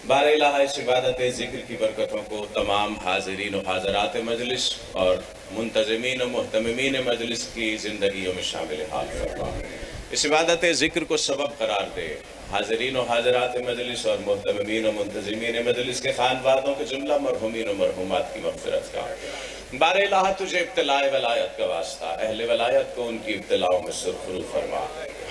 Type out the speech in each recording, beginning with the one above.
بار الہ اس عبادت ذکر کی برکتوں کو تمام حاضرین و حاضرات مجلس اور منتظمین و محتممین مجلس کی زندگیوں میں شامل حال فرما۔ اس عبادت ذکر کو سبب قرار دے، حاضرین و حاضرات مجلس اور محتممین و منتظمین مجلس کے خانوادوں کے جملہ مرحومین و مرحومات کی مغفرت کا۔ بار الہ تجھے ابتلاء ولایت کا واسطہ، اہل ولایت کو ان کی ابتلاؤں میں سرخرو فرما۔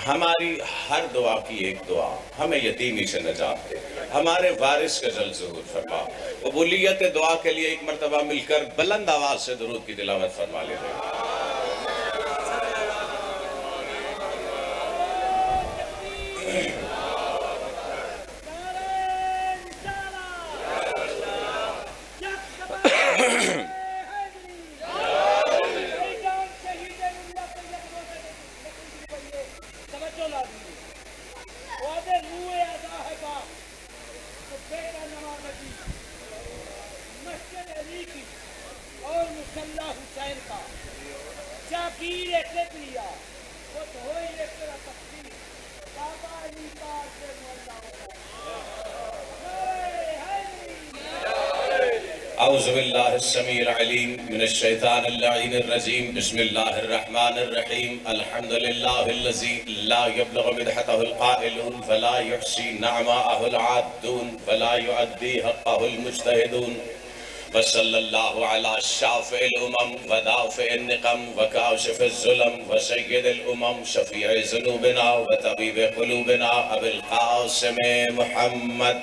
ہماری ہر دعا کی ایک دعا، ہمیں یتیمی سے نجات دے، ہمارے وارث کا جل ظہور فرما۔ قبولیت دعا کے لیے ایک مرتبہ مل کر بلند آواز سے درود کی تلاوت فرما لے دے۔ اعوذ باللہ السمیع العلیم من الشیطان اللعین الرجیم، بسم اللہ الرحمن الرحیم۔ الحمدللہ الذی لا یبلغ مدحتہ القائلون ولا یحصی نعماءہ العادون ولا یعدی حقہ المجتہدون، وصلی اللہ علی شافع الامم ودافع النقم وکاشف الظلم وسید الامم شفیع ذنوبنا وطبیب قلوبنا ابی القاسم محمد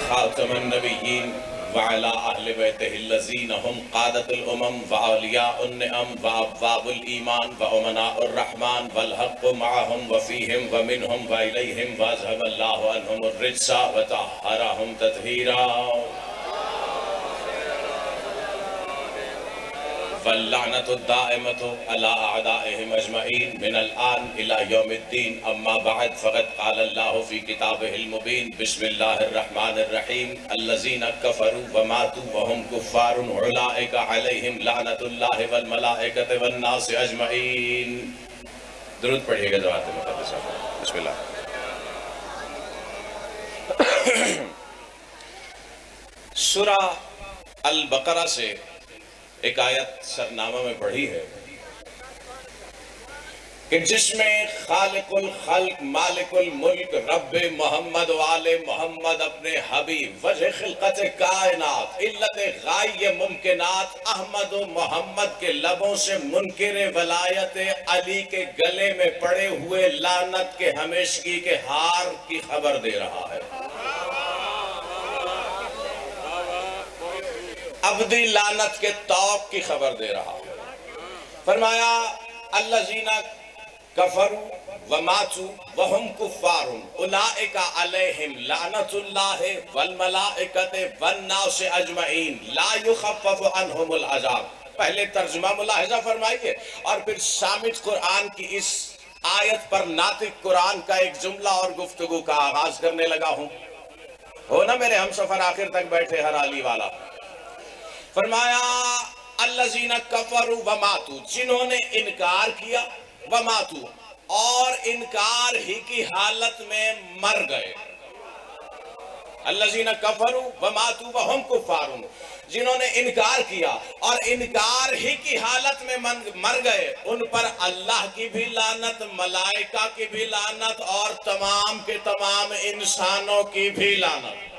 خاتم النبیین وعلی اہل بیتہ الذین ہم قادت الامم واولیاء النعم وابواب الایمان وامناء الرحمن والحق معہم وفیہم ومنہم والیہم واذہب اللہ عنہم الرجس وطہرہم تطہیرا واللعنت الدائمت علی اعدائہم اجمعین من الآن الى یوم الدین، اما بعد فقد قال اللہ فی کتابہ المبین، بسم اللہ الرحمن الرحیم۔ الذین کفروا وماتوا وهم کفار اولئک علیہم لعنت اللہ والملائکۃ والناس اجمعین۔ درود پڑھیے گا جوات مقدسہ پر۔ بسم اللہ۔ سورہ البقرہ سے ایک آیت سرنامہ میں پڑھی ہے کہ جس میں خالق الخلق مالک الملک رب محمد وآل محمد اپنے حبیب وجہ خلقت کائنات علت غائی ممکنات احمد و محمد کے لبوں سے منکر ولایت علی کے گلے میں پڑے ہوئے لعنت کے ہمیشگی کے ہار کی خبر دے رہا ہے، ابدی لعنت کے توق کی خبر دے رہا ہے۔ فرمایا الذین کفروا وماتوا وهم کفار اولئک علیہم لعنت اللہ والملائکۃ والناس اجمعین لا یخفف عنہم العذاب۔ پہلے ترجمہ ملاحظہ فرمائیے اور پھر سامت قرآن کی اس آیت پر ناطق قرآن کا ایک جملہ اور گفتگو کا آغاز کرنے لگا ہوں۔ ہو نا میرے ہم سفر آخر تک بیٹھے ہر علی والا۔ فرمایا الذین کفروا وماتوا، جنہوں نے انکار کیا، وماتوا اور انکار ہی کی حالت میں مر گئے۔ الذین کفروا وماتوا وهم کفار، جنہوں نے انکار کیا اور انکار ہی کی حالت میں مر گئے، ان پر اللہ کی بھی لعنت، ملائکہ کی بھی لعنت اور تمام کے تمام انسانوں کی بھی لعنت۔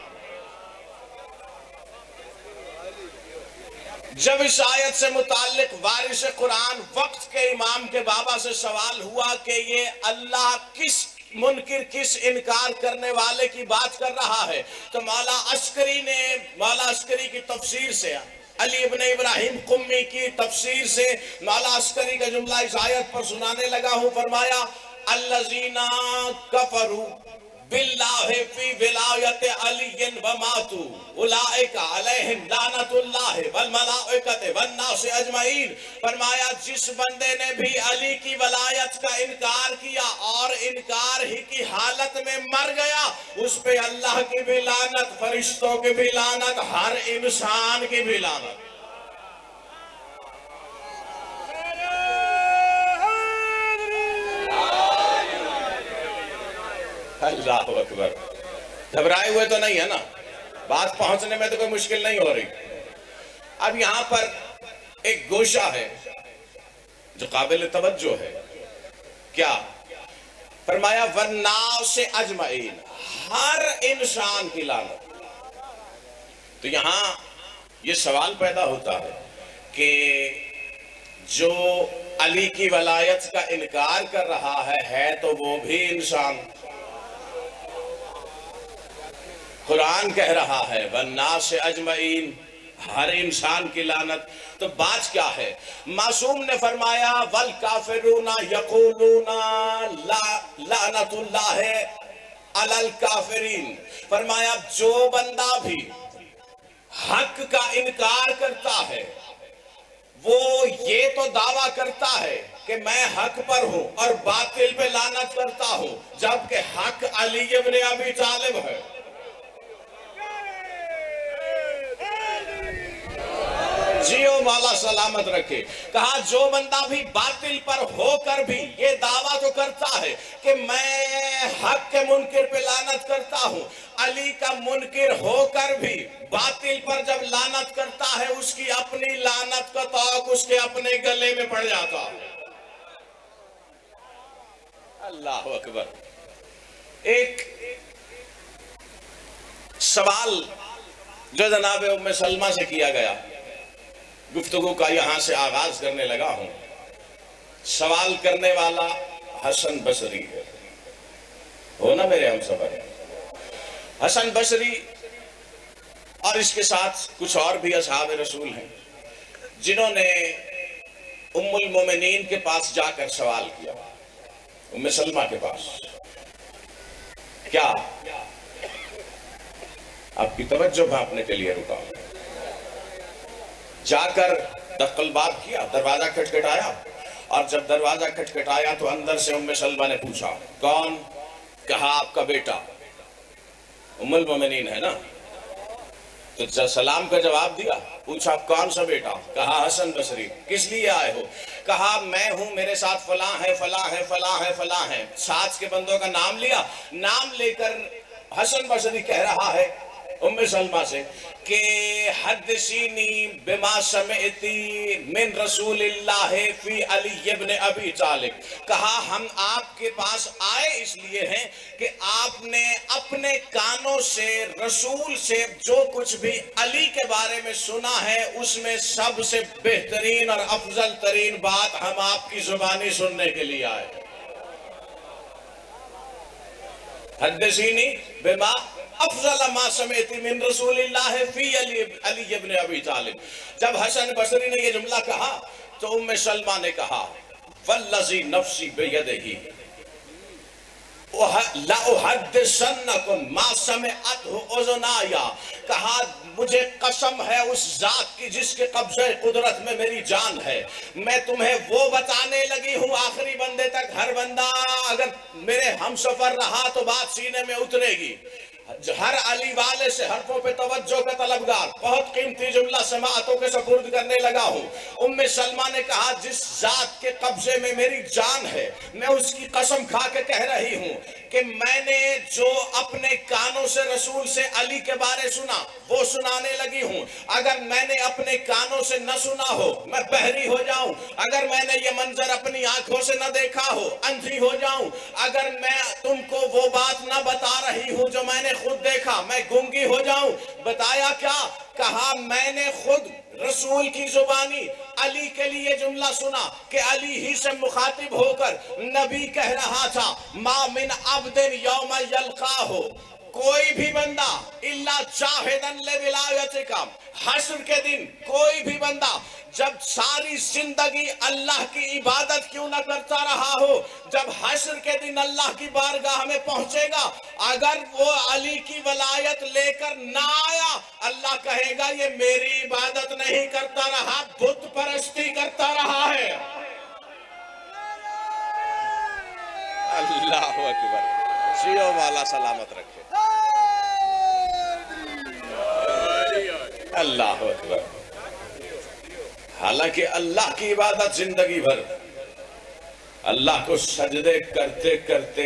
جب اس آیت سے متعلق وارث قرآن وقت کے امام کے بابا سے سوال ہوا کہ یہ اللہ کس منکر کس انکار کرنے والے کی بات کر رہا ہے، تو مولا عسکری کی تفسیر سے، علی ابن ابراہیم قمی کی تفسیر سے مولا عسکری کا جملہ اس آیت پر سنانے لگا ہوں۔ فرمایا الذین کفروا باللہ فی ولایت علی وماتوا اولئک علیہم لعنت اللہ والملائکۃ والناس اجمعین۔ فرمایا جس بندے نے بھی علی کی ولایت کا انکار کیا اور انکار ہی کی حالت میں مر گیا، اس پہ اللہ کی بھی لعنت، فرشتوں کی بھی لعنت، ہر انسان کی بھی لعنت۔ اللہ اکبر. گھبرائے ہوئے تو نہیں ہے نا؟ بات پہنچنے میں تو کوئی مشکل نہیں ہو رہی. اب یہاں پر ایک گوشہ ہے جو قابل توجہ ہے. کیا فرمایا؟ والناس اجمعین، ہر انسان کی لعنت. تو یہاں یہ سوال پیدا ہوتا ہے کہ جو علی کی ولایت کا انکار کر رہا ہے تو وہ بھی انسان. قرآن کہہ رہا ہے والناس اجمعین، ہر انسان کی لعنت. تو بات کیا ہے؟ معصوم نے فرمایا والکافرون یقولون لعنت اللہ علی الکافرین. فرمایا جو بندہ بھی حق کا انکار کرتا ہے وہ یہ تو دعویٰ کرتا ہے کہ میں حق پر ہوں اور باطل پہ لعنت کرتا ہوں، جبکہ حق علی ابن ابی طالب ہے. جیو والا سلامت رکھے. کہا جو بندہ بھی باطل پر ہو کر بھی یہ دعویٰ تو کرتا ہے کہ میں حق کے منکر پہ لعنت کرتا ہوں، علی کا منکر ہو کر بھی باطل پر جب لعنت کرتا ہے اس کی اپنی لعنت کا طوق اس کے اپنے گلے میں پڑ جاتا ہے. اللہ اکبر. ایک سوال جو جناب ام سلمہ سے کیا گیا، گفتگو کا یہاں سے آغاز کرنے لگا ہوں. سوال کرنے والا حسن بصری ہے، ہو نا میرے ہم سفر. حسن بصری اور اس کے ساتھ کچھ اور بھی اصحاب رسول ہیں جنہوں نے ام المومنین کے پاس جا کر سوال کیا، ام سلمہ کے پاس. کیا آپ کی توجہ بھاپنے کے لیے رکا، جا کر دخل باب کیا، دروازہ کھٹکھٹایا، اور جب دروازہ کھٹکھٹایا تو اندر سے ام سلمہ نے پوچھا کون؟ کہا آپ کا بیٹا. ام المومنین ہے نا، تو سلام کا جواب دیا. پوچھا کون سا بیٹا؟ کہا حسن بصری. کس لیے آئے ہو؟ کہا میں ہوں، میرے ساتھ فلاں ہے فلاں ہے فلاں ہے فلاں ہے. ساتھ کے بندوں کا نام لیا. نام لے کر حسن بصری کہہ رہا ہے ام سلمہ سے کہ حدثینی بما سمعتی من رسول اللہ فی علی ابن ابی طالب. کہا ہم آپ کے پاس آئے اس لیے ہیں کہ آپ نے اپنے کانوں سے رسول سے جو کچھ بھی علی کے بارے میں سنا ہے اس میں سب سے بہترین اور افضل ترین بات ہم آپ کی زبانی سننے کے لیے آئے. حدثینی بما افضل ما سمعتی من رسول اللہ فی علی ابن ابی طالب. جب حسن بصری نے یہ جملہ کہا تو ام سلمہ نے کہا والذی نفسی بیدہ لأحدثنکم ما سمعتہ اذنایا. کہا مجھے قسم ہے اس ذات کی جس کے قبضہ قدرت میں میری جان ہے، میں تمہیں وہ بتانے لگی ہوں آخری بندے تک. ہر بندہ اگر میرے ہم سفر رہا تو بات سینے میں اترے گی. ہر علی والے سے حرفوں پہ توجہ کا طلبگار، بہت قیمتی جملہ سماعتوں کے سپرد کرنے لگا ہوں. ام سلمہ نے کہا جس ذات کے قبضے میں میری جان ہے میں اس کی قسم کھا کے کہہ رہی ہوں کہ میں نے جو اپنے کانوں سے رسول سے علی کے بارے سنا وہ سنانے لگی ہوں. اگر میں نے اپنے کانوں سے نہ سنا ہو میں بہری ہو جاؤں. اگر میں نے یہ منظر اپنی آنکھوں سے نہ دیکھا ہو اندھی ہو جاؤں. اگر میں تم کو وہ بات نہ بتا رہی ہوں جو میں نے خود دیکھا میں گنگی ہو جاؤں. بتایا کیا؟ کہا میں نے خود رسول کی زبانی علی کے لیے جملہ سنا کہ علی ہی سے مخاطب ہو کر نبی کہہ رہا تھا ما من عبد یوم یلقاہ، کوئی بھی بندہ الا شاہدن لولایتک، حشر کے دن کوئی بھی بندہ جب ساری زندگی اللہ کی عبادت کیوں نہ کرتا رہا ہو، جب حشر کے دن اللہ کی بارگاہ میں پہنچے گا اگر وہ علی کی ولایت لے کر نہ آیا اللہ کہے گا یہ میری عبادت نہیں کرتا رہا، بت پرستی کرتا رہا ہے. اللہ اکبر. جیو والا سلامت رکھے. اللہ اکبر. حالانکہ اللہ کی عبادت زندگی بھر اللہ کو سجدے کرتے کرتے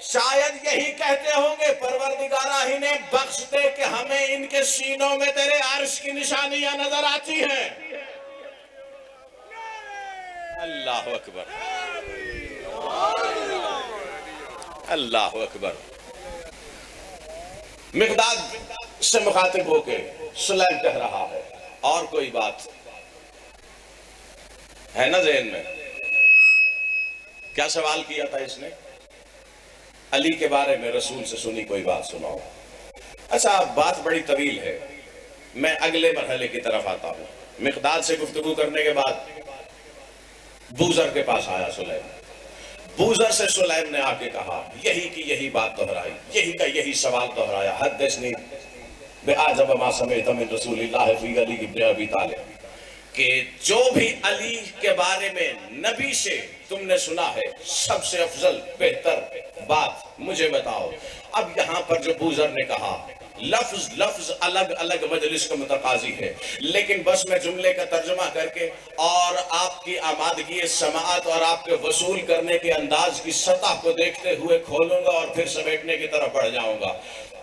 شاید یہی کہتے ہوں گے پروردگارہ انہیں بخش دے کہ ہمیں ان کے سینوں میں تیرے عرش کی نشانیاں نظر آتی ہیں۔ اللہ اکبر، اللہ اکبر۔ مقداد سے مخاطب ہو کے سلیم کہہ رہا ہے، اور کوئی بات ہے نا ذہن میں؟ کیا سوال کیا تھا اس نے؟ علی کے بارے میں رسول سے سنی کوئی بات سناؤ۔ اچھا، بات بڑی طویل ہے، میں اگلے مرحلے کی طرف آتا ہوں۔ مقداد سے گفتگو کرنے کے بعد بوذر کے پاس آیا سلیم۔ بوذر سے سلیم نے آ کے کہا، یہی کی یہی بات دہرائی، یہی کا یہی سوال دہرایا، حدثنی بِأَعْجَبَ مَا سَمِعْتَ مِن رسول اللہ فی علی بن ابی طالب، کہ جو بھی علی کے بارے میں نبی سے تم نے سنا ہے سب سے افضل بہتر بات مجھے بتاؤ۔ اب یہاں پر جو بوذر نے کہا، لفظ لفظ الگ الگ مجلس کا متقاضی ہے، لیکن بس میں جملے کا ترجمہ کر کے اور آپ کی آمادگی سماعت اور آپ کے وصول کرنے کے انداز کی سطح کو دیکھتے ہوئے کھولوں گا اور پھر سمیٹنے کی طرف بڑھ جاؤں گا۔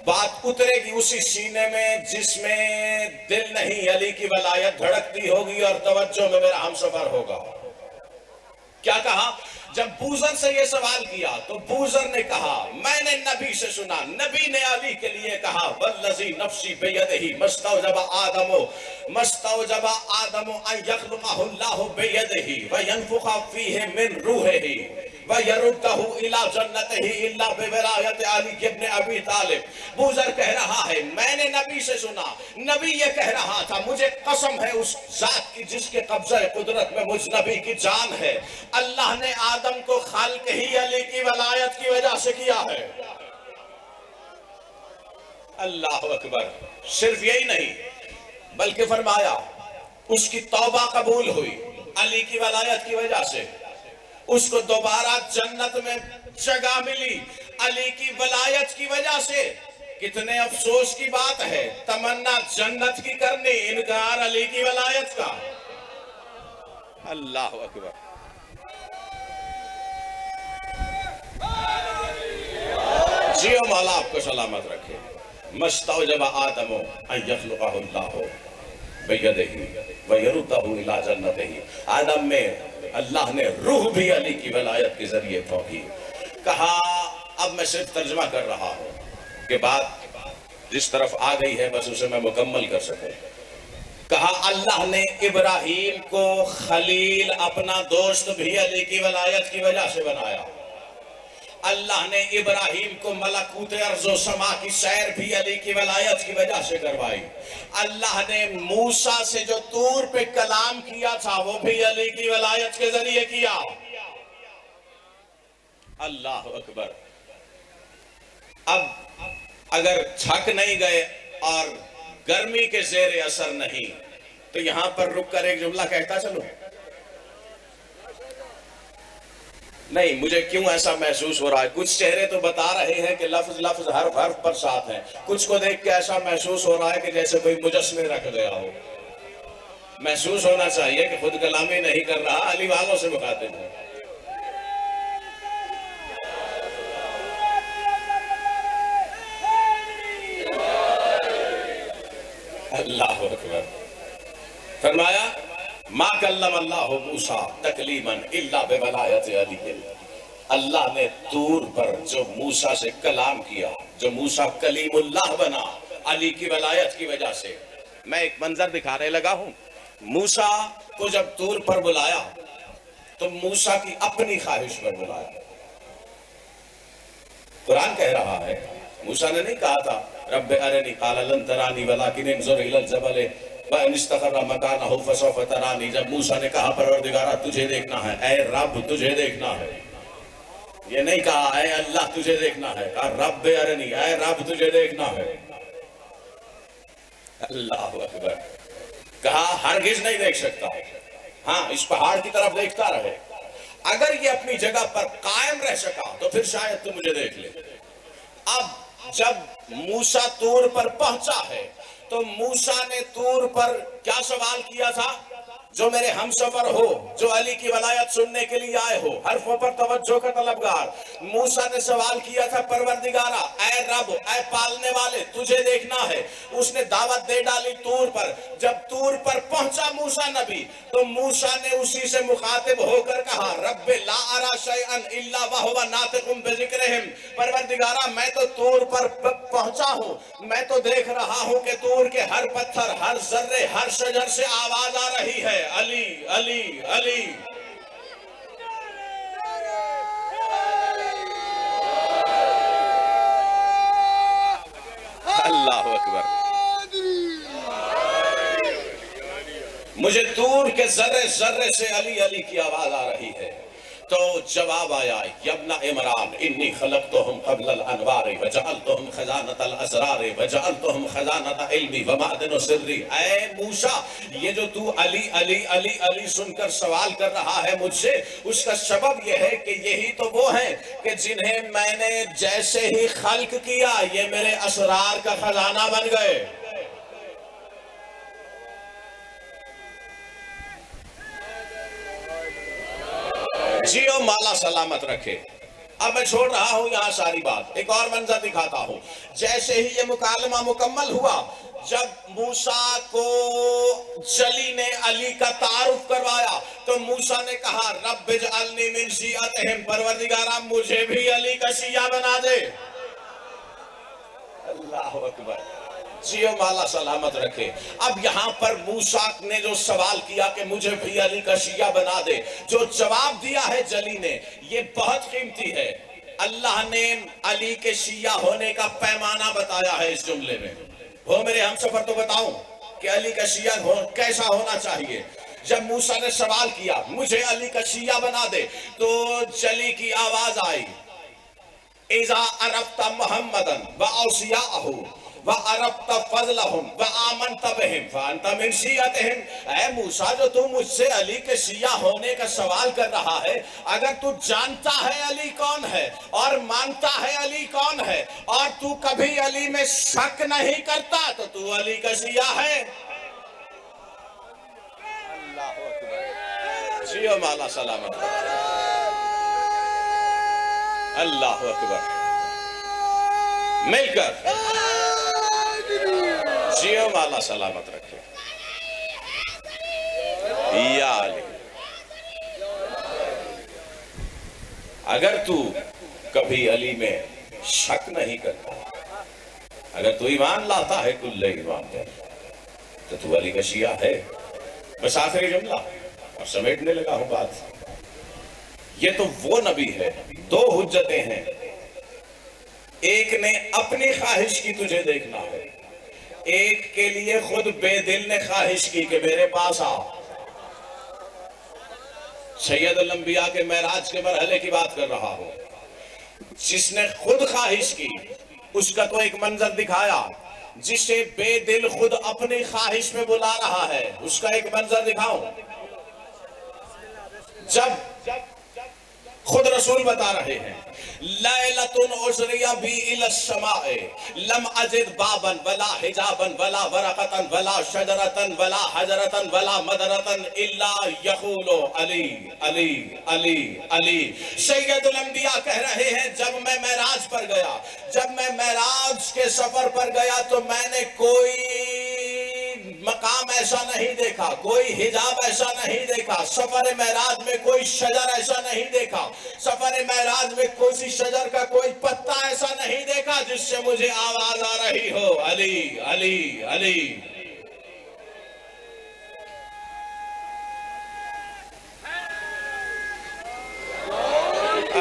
بات اترے گی اسی سینے میں جس میں دل نہیں علی کی ولایت دھڑکتی ہوگی اور توجہ میں میرا ہمسفر ہوگا۔ کیا کہا؟ جب بوذر سے یہ سوال کیا تو بوذر نے کہا، میں نے نبی سے سنا، نبی نے علی کے لیے کہا، والذی نفسی بیدہ مستوجب آدم ان یخلقہ اللہ بیدہ وینفخ فیہ من روحہ وَيَرُدَّهُ إِلَى جَنَّتِهِ إِلَّا بِوِلَایَتِ عَلِی بن ابی طالب۔ بوذر کہہ رہا ہے، میں نے نبی سے سنا، نبی یہ کہہ رہا تھا، مجھے قسم ہے اس ذات کی جس کے قبضہ قدرت میں مجھ نبی کی جان ہے، اللہ نے آدم کو خلق ہی علی کی ولایت کی وجہ سے کیا ہے۔ اللہ اکبر۔ صرف یہی نہیں بلکہ فرمایا اس کی توبہ قبول ہوئی علی کی ولایت کی وجہ سے، اس کو دوبارہ جنت میں جگہ ملی علی کی ولایت کی وجہ سے۔ کتنے افسوس کی بات ہے، تمنا جنت کی کرنی، انکار علی کی ولایت کا۔ اللہ اکبر۔ جیو مولا آپ کو سلامت رکھے۔ مستوجب آدم ان یخلقہ اللہ بیدہ ویردہ الی جنتہ۔ آدم میں اللہ نے روح بھی علی کی ولایت کے ذریعے پھونکی۔ کہا، اب میں صرف ترجمہ کر رہا ہوں کہ بات جس طرف آ گئی ہے بس اسے میں مکمل کر سکوں۔ کہا، اللہ نے ابراہیم کو خلیل اپنا دوست بھی علی کی ولایت کی وجہ سے بنایا۔ اللہ نے ابراہیم کو ملکوت ارض و سما کی سیر بھی علی کی ولایت کی وجہ سے کروائی۔ اللہ نے موسیٰ سے جو طور پہ کلام کیا تھا وہ بھی علی کی ولایت کے ذریعے کیا۔ اللہ اکبر۔ اب اگر تھک نہیں گئے اور گرمی کے زیر اثر نہیں تو یہاں پر رک کر ایک جملہ کہتا چلوں۔ نہیں، مجھے کیوں ایسا محسوس ہو رہا ہے، کچھ چہرے تو بتا رہے ہیں کہ لفظ لفظ حرف حرف پر ساتھ ہیں، کچھ کو دیکھ کے ایسا محسوس ہو رہا ہے کہ جیسے کوئی مجسمے رکھ گیا ہو۔ محسوس ہونا چاہیے کہ خود کلامی نہیں کر رہا، علی والوں سے مخاطب ہے۔ اللہ اکبر۔ فرمایا، ما کلم اللہ موسیٰ تکلیما الا بولایت علی۔ اللہ نے طور پر جو موسیٰ سے کلام کیا، جو موسیٰ کلیم اللہ بنا، علی کی ولایت کی وجہ سے۔ میں ایک منظر دکھانے لگا ہوں، موسیٰ کو جب طور پر بلایا تو موسیٰ کی اپنی خواہش پر بلایا۔ قرآن کہہ رہا ہے، موسیٰ نے نہیں کہا تھا رب ارنی قال لن ترانی ولکن انظر الی الجبل فإن استقر مکانہ فسوف ترانی۔ جب موسیٰ نے کہا پروردگارہ تجھے دیکھنا ہے، اے رب تجھے دیکھنا ہے، یہ نہیں کہا اے اللہ تجھے دیکھنا ہے، کہا رب ارنی، اے رب تجھے دیکھنا ہے۔ اللہ اکبر۔ کہا ہرگز نہیں دیکھ سکتا، ہاں اس پہاڑ کی طرف دیکھتا رہے، اگر یہ اپنی جگہ پر قائم رہ سکا تو پھر شاید تو مجھے دیکھ لے۔ اب جب موسیٰ طور پر پہنچا ہے تو موسیٰ نے طور پر کیا سوال کیا تھا؟ جو میرے ہم سفر ہو، جو علی کی ولایت سننے کے لیے آئے ہو، حرفوں پر توجہ کا طلبگار۔ موسیٰ نے سوال کیا تھا، پروردگارا اے رب، اے پالنے والے، تجھے دیکھنا ہے۔ اس نے دعوت دے ڈالی طور پر۔ جب طور پر پہنچا موسیٰ نبی تو موسیٰ نے اسی سے مخاطب ہو کر کہا، رب لا ارى شيئا الا وهو ناطق بذکرہم، پروردگارا میں تو طور پر پہنچا ہوں، میں تو دیکھ رہا ہوں کہ طور کے ہر پتھر، ہر ذرے، ہر شجر سے آواز آ رہی ہے، علی علی علی۔ اللہ اکبر۔ مجھے طور کے ذرے ذرے سے علی علی کی آواز آ رہی ہے۔ تو جواب آیا، یبن عمران انی خلقتہم قبل الانوار وجعلتہم خزانۃ الاسرار وجعلتہم خزانۃ علمی ومعدن سری۔ اے موسیٰ، یہ جو تو علی علی علی علی سن کر سوال کر رہا ہے مجھ سے، اس کا سبب یہ ہے کہ یہی تو وہ ہیں کہ جنہیں میں نے جیسے ہی خلق کیا یہ میرے اسرار کا خزانہ بن گئے۔ جیو مالا سلامت رکھے۔ اب میں چھوڑ رہا ہوں یہاں ساری بات، ایک اور منظر دکھاتا ہوں۔ جیسے ہی یہ مکالمہ مکمل ہوا، جب موسیٰ کو جلی نے علی کا تعارف کروایا تو موسیٰ نے کہا، رب اجعلنی من شیعتہم، پروردگارا مجھے بھی علی کا شیعہ بنا دے۔ اللہ اکبر۔ جیو مالا سلامت رکھے۔ اب یہاں پر موسیٰ نے جو سوال کیا کہ مجھے بھی علی کا شیعہ بنا دے، جو جواب دیا ہے جلی نے، یہ بہت قیمتی ہے۔ اللہ نے علی کے شیعہ ہونے کا پیمانہ بتایا ہے اس جملے میں۔ وہ میرے ہم سفر تو بتاؤں کہ علی کا شیعہ کیسا ہونا چاہیے۔ جب موسیٰ نے سوال کیا مجھے علی کا شیعہ بنا دے تو جلی کی آواز آئی، اذا عرفت محمدًا واوصیاءہ وَعَرَبْتَ فَضْلَهُمْ وَآمَنْتَ بِهِمْ فَأَنْتَ مِنْ شِیعَتِهِمْ۔ اے موسیٰ، جو تو مجھ سے علی کے شیعہ ہونے کا سوال کر رہا ہے، اگر تو جانتا ہے علی کون ہے اور مانتا ہے علی کون ہے اور تو کبھی علی میں شک نہیں کرتا تو تو علی کا شیعہ ہے۔ اللہ اکبر۔ جیو مالا سلامت۔ اللہ اکبر۔ مل کر جیو مالا سلامت رکھے۔ یا علی، اگر تو کبھی علی میں شک نہیں کرتا، اگر تو ایمان لاتا ہے کل ایمان ہے تو تو علی کا شیعہ ہے۔ بس آخری جملہ اور سمیٹنے لگا ہوں بات۔ یہ تو وہ نبی ہے، دو حجتیں ہیں۔ ایک نے اپنی خواہش کی تجھے دیکھنا ہے، ایک کے لیے خود بے دل نے خواہش کی کہ میرے پاس آ۔ سید الانبیاء کے معراج کے مرحلے کی بات کر رہا ہوں۔ جس نے خود خواہش کی اس کا تو ایک منظر دکھایا، جسے بے دل خود اپنی خواہش میں بلا رہا ہے اس کا ایک منظر دکھاؤں۔ جب خود رسول بتا رہے ہیں، لیلۃ اسری بی الی السماء لم اجد بابا ولا حجابا ولا ورقۃ ولا شجرۃ ولا حجرۃ ولا مدرۃ الا یقول علی علی علی علی۔ سید الانبیاء کہہ رہے ہیں، جب میں معراج پر گیا، جب میں معراج کے سفر پر گیا تو میں نے کوئی مقام ایسا نہیں دیکھا، کوئی حجاب ایسا نہیں دیکھا، سفر معراج میں کوئی شجر ایسا نہیں دیکھا، سفر معراج میں کسی شجر کا کوئی پتا ایسا نہیں دیکھا جس سے مجھے آواز آ رہی ہو، علی علی علی۔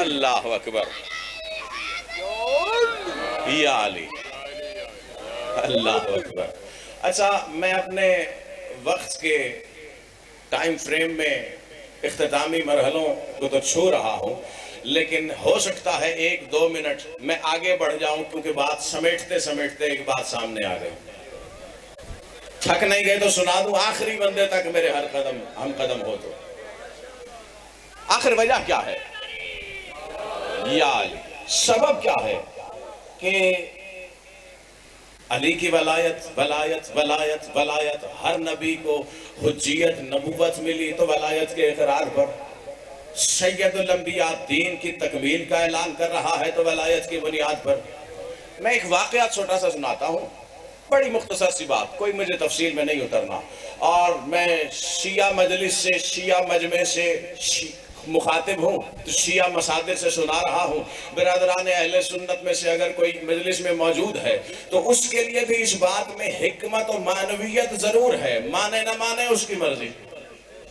اللہ اکبر۔ یا علی، اللہ اکبر۔ اچھا، میں اپنے وقت کے ٹائم فریم میں اختتامی مرحلوں کو تو چھو رہا ہوں، لیکن ہو سکتا ہے 1-2 منٹ میں آگے بڑھ جاؤں، کیونکہ بات سمیٹتے سمیٹتے ایک بات سامنے آ گئی۔ تھک نہیں گئے تو سنا دوں آخری بندے تک میرے ہر قدم ہم قدم ہو تو۔ آخر وجہ کیا ہے؟ یا علی، سبب کیا ہے کہ علی کی ولایت ولایت ولایت ولایت، ہر نبی کو حجیت نبوت ملی تو ولایت کے اقرار پر، سید الانبیاء دین کی تکمیل کا اعلان کر رہا ہے تو ولایت کی بنیاد پر۔ میں ایک واقعہ چھوٹا سا سناتا ہوں، بڑی مختصر سی بات، کوئی مجھے تفصیل میں نہیں اترنا، اور میں شیعہ مجلس سے، شیعہ مجمع سے مخاطب ہوں تو شیعہ مصادر سے سنا رہا ہوں۔ برادران اہل سنت میں سے اگر کوئی مجلس میں موجود ہے تو اس کے لیے بھی اس بات میں حکمت و معنویت ضرور ہے، مانے نہ مانے اس کی مرضی۔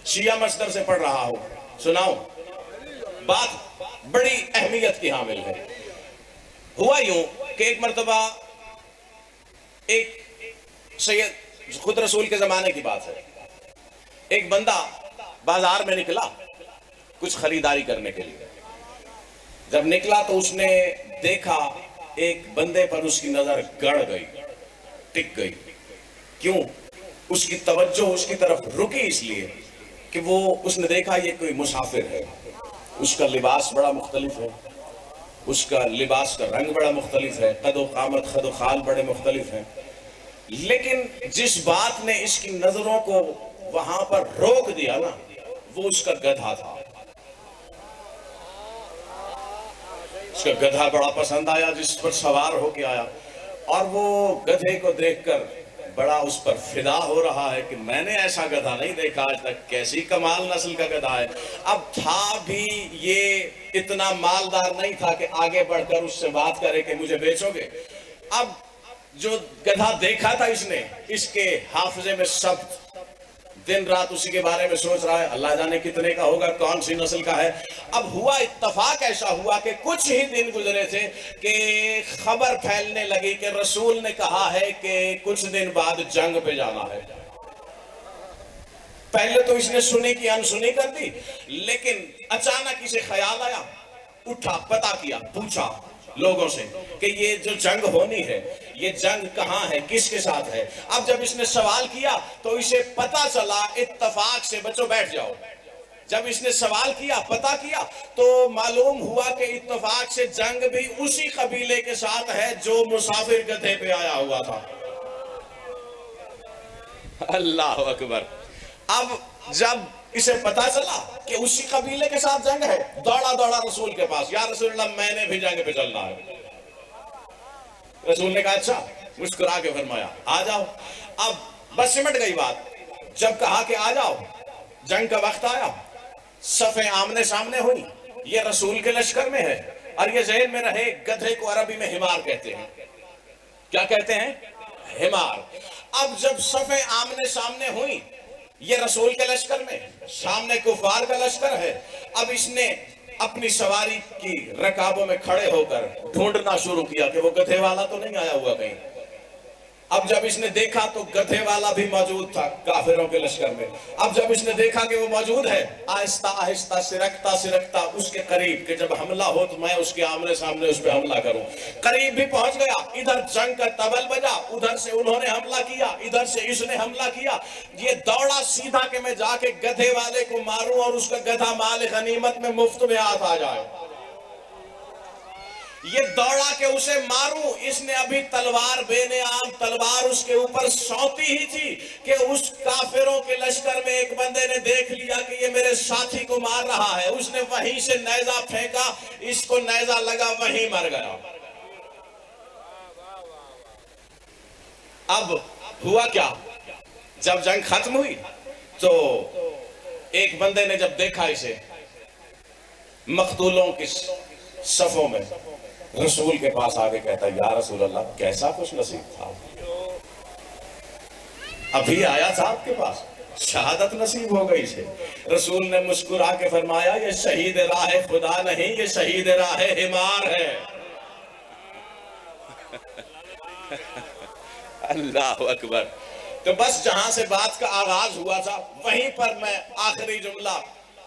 شیعہ مصدر سے پڑھ رہا ہوں، سناؤں، بات بڑی اہمیت کی حامل ہے۔ ہوا یوں کہ ایک مرتبہ ایک سید، خود رسول کے زمانے کی بات ہے، ایک بندہ بازار میں نکلا کچھ خریداری کرنے کے لیے۔ جب نکلا تو اس نے دیکھا ایک بندے پر اس کی نظر گڑ گئی، ٹک گئی۔ کیوں؟ اس کی توجہ اس کی طرف رکی اس لیے کہ اس نے دیکھا یہ کوئی مسافر ہے، اس کا لباس بڑا مختلف ہے، اس کا لباس کا رنگ بڑا مختلف ہے، قد و قامت خد و خال بڑے مختلف ہیں، لیکن جس بات نے اس کی نظروں کو وہاں پر روک دیا نا، وہ اس کا گدھا تھا۔ اس کا گدھا بڑا پسند آیا جس پر سوار ہو کے آیا، اور وہ گدھے کو دیکھ کر بڑا اس پر فدا ہو رہا ہے کہ میں نے ایسا گدھا نہیں دیکھا آج تک، کیسی کمال نسل کا گدھا ہے۔ اب تھا بھی یہ اتنا مالدار نہیں تھا کہ آگے بڑھ کر اس سے بات کرے کہ مجھے بیچو گے۔ اب جو گدھا دیکھا تھا اس نے، اس کے حافظے میں سب دن رات اسی کے بارے میں سوچ رہا ہے، اللہ جانے کتنے کا ہوگا، کون سی نسل کا ہے۔ اب ہوا اتفاق ایسا ہوا کہ کچھ ہی دن گزرے تھے کہ خبر پھیلنے لگی کہ رسول نے کہا ہے کہ کچھ دن بعد جنگ پہ جانا ہے۔ پہلے تو اس نے سنی کی انسنی کر دی، لیکن اچانک اسے خیال آیا، اٹھا، پتہ کیا، پوچھا لوگوں سے کہ یہ جو جنگ ہونی ہے، یہ جنگ کہاں ہے، کس کے ساتھ ہے۔ اب جب اس نے سوال کیا تو اسے پتہ چلا اتفاق سے، بچوں بیٹھ جاؤ، جب اس نے سوال کیا، پتہ کیا، تو معلوم ہوا کہ اتفاق سے جنگ بھی اسی قبیلے کے ساتھ ہے جو مسافر گدھے پہ آیا ہوا تھا۔ اللہ اکبر۔ اب جب اسے پتا چلا کہ اسی قبیلے کے ساتھ جنگ ہے، دوڑا دوڑا رسول کے پاس، یا رسول اللہ میں نے بھی جنگ پہ چلنا ہے۔ رسول نے کہا اچھا، مسکرا کے فرمایا آ جاؤ۔ اب بس سمٹ گئی بات۔ جب کہا کہ آ جاؤ، جنگ کا وقت آیا، صفیں آمنے سامنے ہوئی، یہ رسول کے لشکر میں ہے، اور یہ ذہن میں رہے گدھے کو عربی میں حمار کہتے ہیں۔ کیا کہتے ہیں؟ حمار۔ اب جب صفیں آمنے سامنے ہوئی، یہ رسول کے لشکر میں، سامنے کفار کا لشکر ہے، اب اس نے اپنی سواری کی رکابوں میں کھڑے ہو کر ڈھونڈنا شروع کیا کہ وہ گدھے والا تو نہیں آیا ہوا کہیں۔ اب جب اس نے دیکھا تو گدھے والا بھی موجود تھا کافروں کے لشکر میں۔ اب جب اس نے دیکھا کہ وہ موجود ہے، آہستہ آہستہ سرکتا سرکتا اس کے قریب کہ جب حملہ ہو تو میں اس کے آمنے سامنے اس پہ حملہ کروں، قریب بھی پہنچ گیا۔ ادھر جنگ کا طبل بجا، ادھر سے انہوں نے حملہ کیا، ادھر سے اس نے حملہ کیا۔ یہ دوڑا سیدھا کہ میں جا کے گدھے والے کو ماروں اور اس کا گدھا مال غنیمت میں مفت میں ہاتھ آ جائے۔ یہ دوڑا کہ اسے ماروں، اس نے ابھی تلوار، بے نام تلوار اس کے اوپر سونتی ہی تھی کہ اس کافروں کے لشکر میں ایک بندے نے دیکھ لیا کہ یہ میرے ساتھی کو مار رہا ہے۔ اس نے وہیں سے نیزہ پھینکا، اس کو نیزہ لگا، وہیں مر گیا۔ اب ہوا کیا؟ جب جنگ ختم ہوئی تو ایک بندے نے جب دیکھا اسے مقتولوں کی صفوں میں، رسول کے پاس آگے کہتا یا رسول اللہ کیسا خوش نصیب تھا، ابھی آیا تھا آپ کے پاس، شہادت نصیب ہو گئی سے۔ رسول نے مسکرا کے فرمایا یہ شہید راہ خدا نہیں، یہ شہید راہ حمار ہے۔ اللہ اکبر۔ تو بس جہاں سے بات کا آغاز ہوا تھا وہیں پر میں آخری جملہ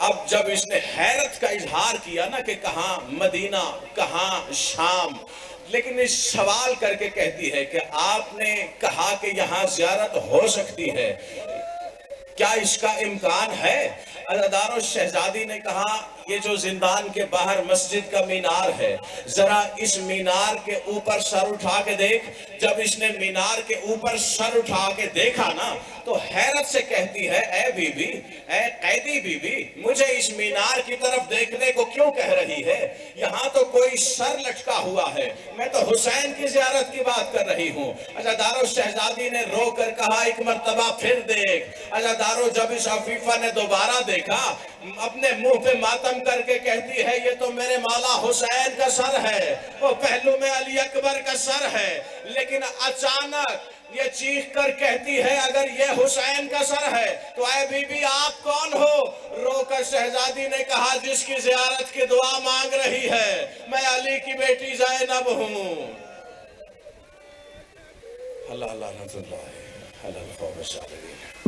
اب جب اس نے حیرت کا اظہار کیا نا کہ کہاں مدینہ کہاں شام، لیکن اس سوال کر کے کہتی ہے کہ آپ نے کہا کہ یہاں زیارت ہو سکتی ہے، کیا اس کا امکان ہے؟ عزادارو شہزادی نے کہا یہ جو زندان کے باہر مسجد کا مینار ہے، ذرا اس مینار کے اوپر سر اٹھا کے دیکھ۔ جب اس نے مینار کے اوپر سر اٹھا کے دیکھا نا تو حیرت سے کہتی ہے اے بی بی، اے قیدی بی بی، مجھے اس مینار کی طرف دیکھنے کو کیوں کہہ رہی ہے؟ یہاں تو کوئی سر لٹکا ہوا ہے، میں تو حسین کی زیارت کی بات کر رہی ہوں۔ عزادارو شہزادی نے رو کر کہا ایک مرتبہ پھر دیکھ۔ عزادارو جب اس عفیفہ نے دوبارہ دیکھا، اپنے منہ پہ ماتم کر کے کہتی ہے یہ تو میرے مولا حسین کا سر ہے، وہ پہلو میں علی اکبر کا سر ہے۔ لیکن اچانک یہ چیخ کر کہتی ہے اگر یہ حسین کا سر ہے تو اے بی بی آپ کون ہو؟ رو کر شہزادی نے کہا جس کی زیارت کی دعا مانگ رہی ہے، میں علی کی بیٹی زینب ہوں۔ اللہ اللہ نت اللہ علی القوم الصالحین۔